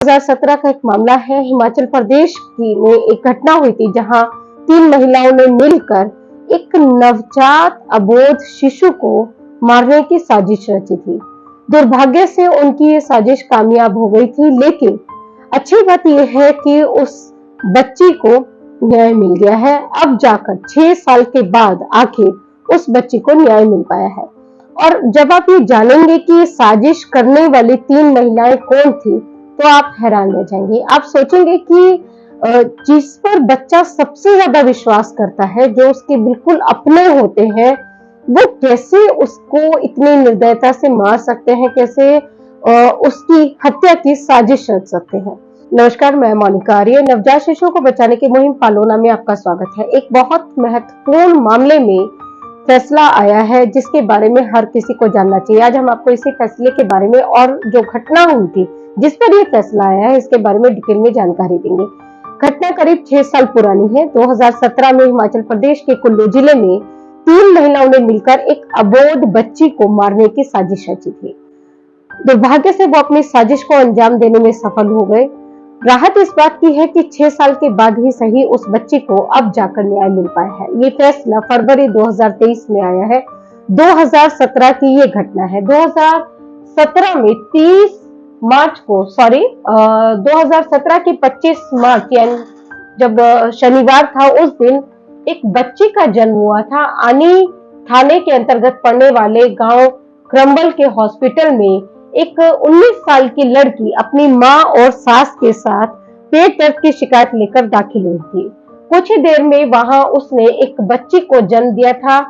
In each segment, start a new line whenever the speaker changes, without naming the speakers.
2017 का एक मामला है। हिमाचल प्रदेश की में एक घटना हुई थी जहां 3 महिलाओं ने मिलकर एक नवजात अबोध शिशु को मारने की साजिश रची थी। दुर्भाग्य से उनकी ये साजिश कामयाब हो गई थी, लेकिन अच्छी बात यह है कि उस बच्ची को न्याय मिल गया है। अब जाकर 6 साल के बाद आखिर उस बच्ची को न्याय मिल पाया है। और जब आप ये जानेंगे कि साजिश करने वाली 3 महिलाएं कौन थी, तो आप हैरान रह जाएंगे। आप सोचेंगे कि जिस पर बच्चा सबसे ज्यादा विश्वास करता है, जो उसके बिल्कुल अपने होते हैं, वो कैसे उसको इतनी निर्दयता से मार सकते हैं, कैसे उसकी हत्या की साजिश रच सकते हैं। नमस्कार, मैं मोनिका आर्य। नवजात शिशुओं को बचाने की मुहिम पालोना में आपका स्वागत है। एक बहुत महत्वपूर्ण मामले में फैसला आया है जिसके बारे में हर किसी को जानना चाहिए। आज हम आपको इसी फैसले के बारे में और जो घटना हुई थी जिस पर यह फैसला आया है, इसके बारे में डिटेल में जानकारी देंगे। घटना करीब 6 साल पुरानी है। 2017 में हिमाचल प्रदेश के कुल्लू जिले में 3 महिलाओं ने मिलकर एक अबोध बच्ची को मारने की साजिश रची थी। दुर्भाग्य से वो अपनी साजिश को अंजाम देने में सफल हो गए। राहत इस बात की है कि 6 साल के बाद ही सही उस बच्ची को अब जाकर न्याय मिल पाया है। ये फैसला फरवरी 2023 में आया है। 2017 की ये घटना है। 2017 में 2017 के 25 मार्च यानी जब शनिवार था, उस दिन एक बच्ची का जन्म हुआ था। आनी थाने के अंतर्गत पड़ने वाले गांव क्रम्बल के हॉस्पिटल में एक 19 साल की लड़की अपनी मां और सास के साथ पेट दर्द की शिकायत लेकर दाखिल हुई थी। कुछ ही देर में वहां उसने एक बच्ची को जन्म दिया था।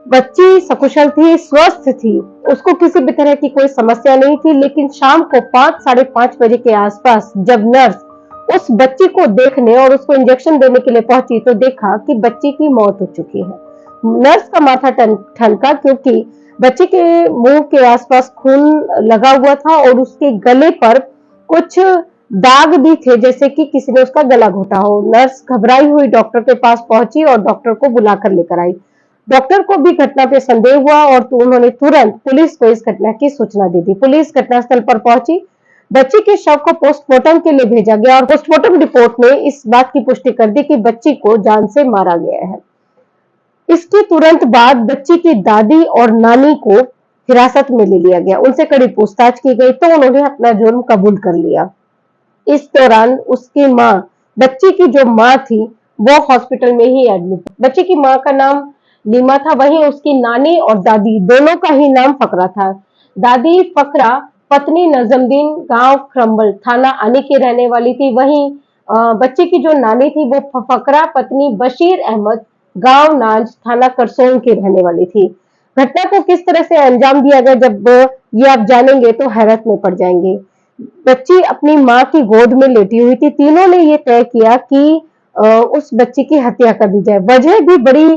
बच्ची सकुशल थी, स्वस्थ थी, उसको किसी भी तरह की कोई समस्या नहीं थी। लेकिन शाम को 5 साढ़े 5 बजे के आसपास जब नर्स उस बच्ची को देखने और उसको इंजेक्शन देने के लिए पहुंची, तो देखा कि बच्ची की मौत हो चुकी है। नर्स का माथा ठनका, क्योंकि बच्चे के मुंह के आसपास खून लगा हुआ था और उसके गले पर कुछ दाग भी थे, जैसे कि किसी ने उसका गला घोटा हो। नर्स घबराई हुई डॉक्टर के पास पहुंची और डॉक्टर को बुलाकर लेकर आई। डॉक्टर को भी घटना पे संदेह हुआ और तो उन्होंने तुरंत पुलिस को इस घटना की सूचना दे दी। पुलिस घटनास्थल पर पहुंची, बच्ची के शव को पोस्टमार्टम के लिए भेजा गया और पोस्टमार्टम रिपोर्ट में इस बात की पुष्टि कर दी कि बच्ची को जान से मारा गया है। इसके तुरंत बाद बच्ची की दादी और नानी को हिरासत में ले लिया गया। उनसे कड़ी पूछताछ की गई तो उन्होंने अपना जुर्म कबूल कर लिया। इस दौरान उसकी मां, बच्ची की जो मां थी, वो हॉस्पिटल में ही एडमिट। बच्ची की मां का नाम लीमा था, वहीं उसकी नानी और दादी दोनों का ही नाम फकरा था। दादी फकरा पत्नी नजमुद्दीन गांव क्रम्बल थाना आनी की रहने वाली थी। वहीं बच्ची की जो नानी थी वो फकरा पत्नी बशीर अहमद गांव नाज थाना करसोग की रहने वाली थी। घटना को किस तरह से अंजाम दिया गया, जब ये आप जानेंगे तो हैरत में पड़ जाएंगे। बच्ची अपनी मां की गोद में लेटी हुई थी। तीनों ने ये तय किया कि उस बच्ची की हत्या कर दी जाए। वजह भी बड़ी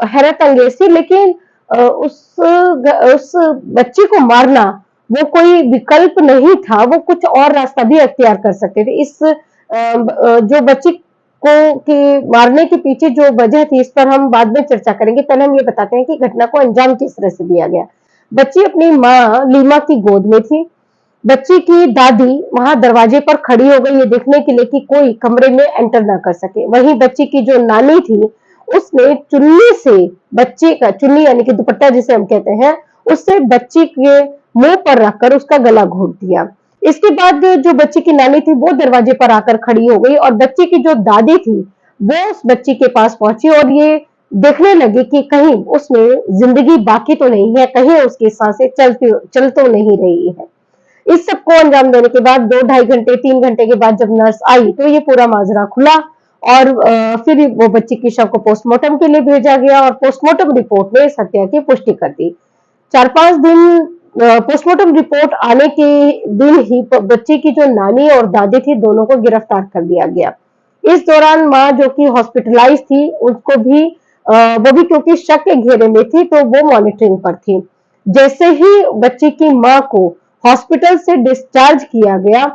हैरत अंगेज थी, लेकिन उस बच्ची को मारना वो कोई विकल्प नहीं था, वो कुछ और रास्ता भी अख्तियार कर सकते थे। इस जो बच्ची को के मारने के पीछे जो वजह थी, इस पर हम बाद में चर्चा करेंगे। पहले हम ये बताते हैं कि घटना को अंजाम किस तरह से दिया गया। बच्ची अपनी मां लीमा की गोद में थी। बच्ची की दादी वहां दरवाजे पर खड़ी हो गई ये देखने के लिए कि कोई कमरे में एंटर ना कर सके। वहीं बच्ची की जो नानी थी, उसने चुन्नी से बच्चे का, चुन्नी यानी कि दुपट्टा जिसे हम कहते हैं, उससे बच्ची के मुंह पर रखकर उसका गला घोट दिया। इसके बाद जो बच्ची की नानी थी वो दरवाजे पर आकर खड़ी हो गई और बच्ची की जो दादी थी वो उस बच्ची के पास पहुंची और ये देखने लगी कि कहीं उसमें जिंदगी बाकी तो नहीं है, कहीं उसकी सांसें चल तो नहीं रही है। इस सब को अंजाम देने के बाद 2 ढाई घंटे 3 घंटे के बाद जब नर्स आई तो ये पूरा माजरा खुला और फिर वो बच्ची की शव को पोस्टमार्टम के लिए भेजा गया और पोस्टमार्टम रिपोर्ट ने इस हत्या की पुष्टि कर दी। 4-5 दिन पोस्टमार्टम रिपोर्ट आने के दिन ही बच्ची की जो नानी और दादी थी, दोनों को गिरफ्तार कर लिया गया। इस दौरान मां जो कि हॉस्पिटलाइज थी, उसको भी वो भी क्योंकि शक के घेरे में थी तो वो मॉनिटरिंग पर थी। जैसे ही बच्ची की मां को हॉस्पिटल से डिस्चार्ज किया गया,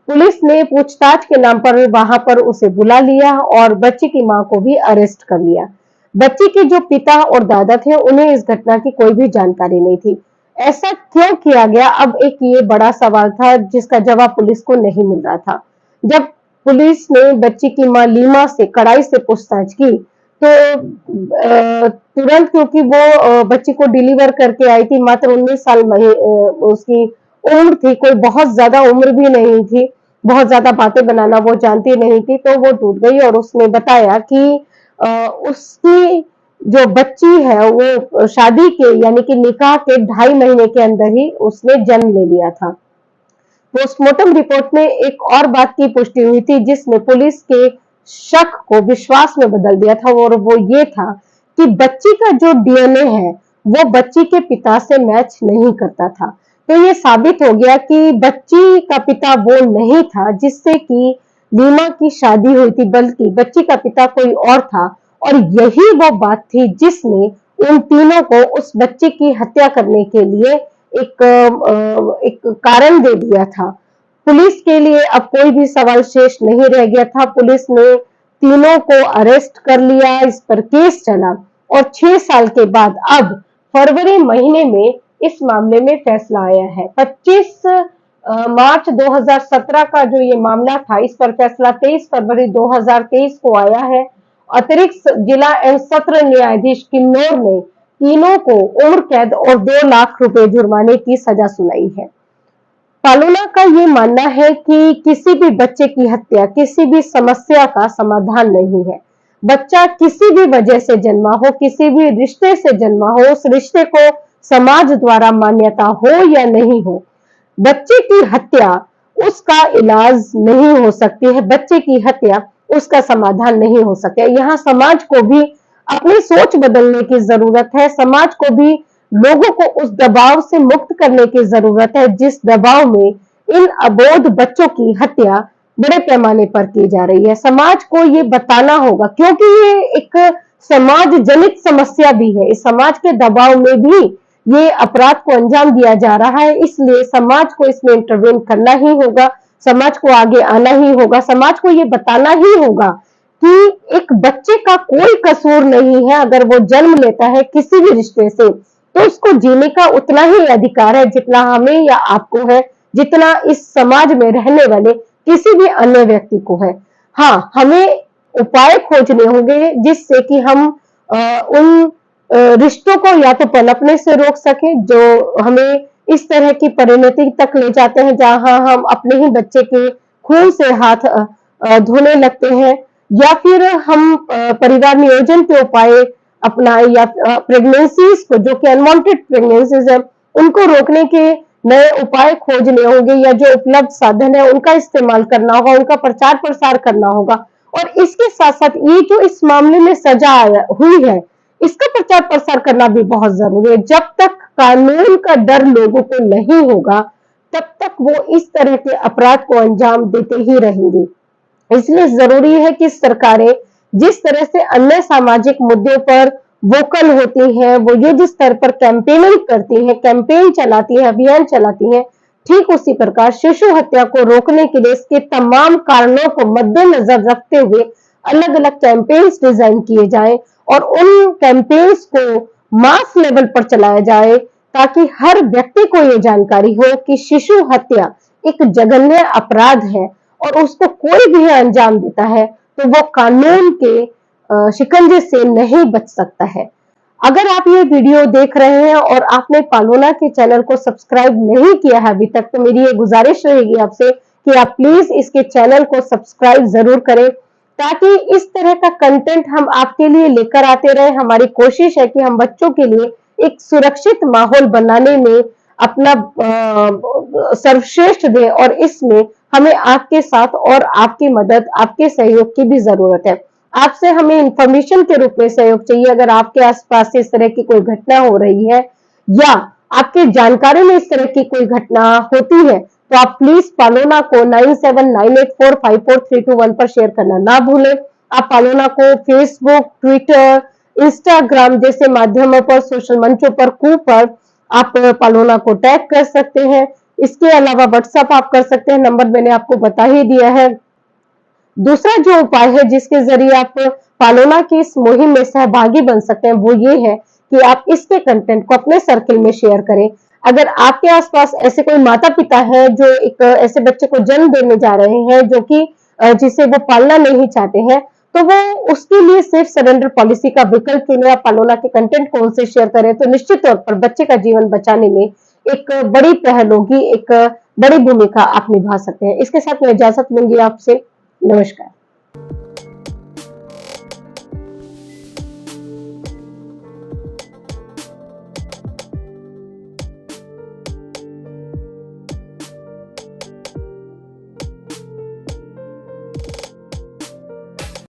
पुलिस ने पूछताछ के नाम पर वहां पर उसे बुला लिया और बच्ची की मां को भी अरेस्ट कर लिया। बच्ची के जो पिता और दादा थे, उन्हें इस घटना की कोई भी जानकारी नहीं थी। ऐसा क्यों किया गया? अब एक ये बड़ा सवाल था जिसका जवाब पुलिस को नहीं मिल रहा था। जब पुलिस ने बच्ची की मां लीमा से कड़ाई से पूछताछ की तो तुरंत, क्योंकि वो बच्ची को डिलीवर करके आई थी, मात्र 19 साल उसकी उम्र थी, कोई बहुत ज्यादा उम्र भी नहीं थी, बहुत ज्यादा बातें बनाना वो जानती नहीं थी, तो वो टूट गई और उसने बताया कि उसकी जो बच्ची है वो शादी के यानी कि निकाह के 2.5 महीने के अंदर ही उसने जन्म ले लिया था। पोस्टमार्टम रिपोर्ट में एक और बात की पुष्टि हुई थी जिसने पुलिस के शक को विश्वास में बदल दिया था, और वो ये था कि बच्ची का जो डीएनए है वो बच्ची के पिता से मैच नहीं करता था। तो ये साबित हो गया कि बच्ची का पिता वो नहीं था जिससे कि लीमा की शादी हुई थी, बल्कि बच्ची का पिता कोई और था, और यही वो बात थी जिसने उन तीनों को उस बच्चे की हत्या करने के लिए एक कारण दे दिया था। पुलिस के लिए अब कोई भी सवाल शेष नहीं रह गया था। पुलिस ने तीनों को अरेस्ट कर लिया, इस पर केस चला और 6 साल के बाद अब फरवरी महीने में इस मामले में फैसला आया है। 25 मार्च 2017 का जो ये मामला था, इस पर फैसला 23 फरवरी 2023 को आया है। अतिरिक्त जिला एवं सत्र न्यायाधीश किन्नौर ने तीनों को उम्र कैद और 2 लाख रुपए जुर्माने की सजा सुनाई है। पालोना का ये मानना है कि किसी भी बच्चे की हत्या किसी भी समस्या का समाधान नहीं है। बच्चा किसी भी वजह से जन्मा हो, किसी भी रिश्ते से जन्मा हो, उस रिश्ते को समाज द्वारा मान्यता हो या नहीं हो, बच्चे की हत्या उसका इलाज नहीं हो सकती है, बच्चे की हत्या उसका समाधान नहीं हो सकता। यहाँ समाज को भी अपनी सोच बदलने की जरूरत है। समाज को भी लोगों को उस दबाव से मुक्त करने की जरूरत है जिस दबाव में इन अबोध बच्चों की हत्या बड़े पैमाने पर की जा रही है। समाज को ये बताना होगा, क्योंकि ये एक समाज जनित समस्या भी है। इस समाज के दबाव में भी ये अपराध को अंजाम दिया जा रहा है, इसलिए समाज को इसमें इंटरवेन करना ही होगा, समाज को आगे आना ही होगा, समाज को ये बताना ही होगा कि एक बच्चे का कोई कसूर नहीं है। अगर वो जन्म लेता है किसी भी रिश्ते से तो उसको जीने का उतना ही अधिकार है जितना हमें या आपको है, जितना इस समाज में रहने वाले किसी भी अन्य व्यक्ति को है। हाँ, हमें उपाय खोजने होंगे जिससे कि हम उन रिश्तों को या तो पनपने से रोक सके जो हमें इस तरह की परिणति तक ले जाते हैं जहां हम अपने ही बच्चे के खून से हाथ धोने लगते हैं, या फिर हम परिवार नियोजन के उपाय अपनाए, या प्रेगनेंसीज को जो कि अनवांटेड प्रेगनेंसीज है उनको रोकने के नए उपाय खोजने होंगे, या जो उपलब्ध साधन है उनका इस्तेमाल करना होगा, उनका प्रचार प्रसार करना होगा। और इसके साथ साथ ये जो इस मामले में सजा हुई है इसका प्रचार प्रसार करना भी बहुत जरूरी है। जब तक कानून का डर लोगों को नहीं होगा तब तक वो इस तरह के अपराध को अंजाम देते ही रहेंगे। इसलिए जरूरी है कि सरकारें जिस तरह से अन्य सामाजिक मुद्दों पर वोकल होती हैं, वो युद्ध स्तर पर कैंपेनिंग करती हैं, कैंपेन चलाती हैं, अभियान चलाती हैं, ठीक उसी प्रकार शिशु हत्या को रोकने के लिए इसके तमाम कारणों को मद्देनजर रखते हुए अलग अलग कैंपेन्स डिजाइन किए जाएं और उन कैंपेन्स को मास लेवल पर चलाया जाए ताकि हर व्यक्ति को ये जानकारी हो कि शिशु हत्या एक जघन्य अपराध है और उसको कोई भी अंजाम देता है तो वो कानून के शिकंजे से नहीं बच सकता है। अगर आप ये वीडियो देख रहे हैं और आपने पालोना के चैनल को सब्सक्राइब नहीं किया है अभी तक, तो मेरी ये गुजारिश रहेगी आपसे कि आप प्लीज इसके चैनल को सब्सक्राइब जरूर करें ताकि इस तरह का कंटेंट हम आपके लिए लेकर आते रहे। हमारी कोशिश है कि हम बच्चों के लिए एक सुरक्षित माहौल बनाने में अपना सर्वश्रेष्ठ दें और इसमें हमें आपके साथ और आपकी मदद, आपके सहयोग की भी जरूरत है। आपसे हमें इंफॉर्मेशन के रूप में सहयोग चाहिए। अगर आपके आसपास इस तरह की कोई घटना हो रही है या आपके जानकारी में इस तरह की कोई घटना होती है तो आप प्लीज पालोना को 9798454321 पर शेयर करना ना भूलें। आप पालोना को फेसबुक, ट्विटर, इंस्टाग्राम जैसे माध्यमों पर, सोशल मंचों पर आप पालोना को टैग कर सकते हैं। इसके अलावा व्हाट्सएप आप कर सकते हैं, नंबर मैंने आपको बता ही दिया है। दूसरा जो उपाय है जिसके जरिए आप पालोना की इस मुहिम में सहभागी बन सकते हैं वो ये है कि आप इसके कंटेंट को अपने सर्किल में शेयर करें। अगर आपके आसपास ऐसे कोई माता पिता है जो एक ऐसे बच्चे को जन्म देने जा रहे हैं जो कि जिसे वो पालना नहीं चाहते हैं, तो वो उसके लिए सिर्फ सरेंडर पॉलिसी का विकल्प चुने या पालोना के कंटेंट को उनसे शेयर करें, तो निश्चित तौर पर बच्चे का जीवन बचाने में एक बड़ी पहल होगी, एक बड़ी भूमिका आप निभा सकते हैं। इसके साथ मैं इजाजत लूंगी आपसे। नमस्कार।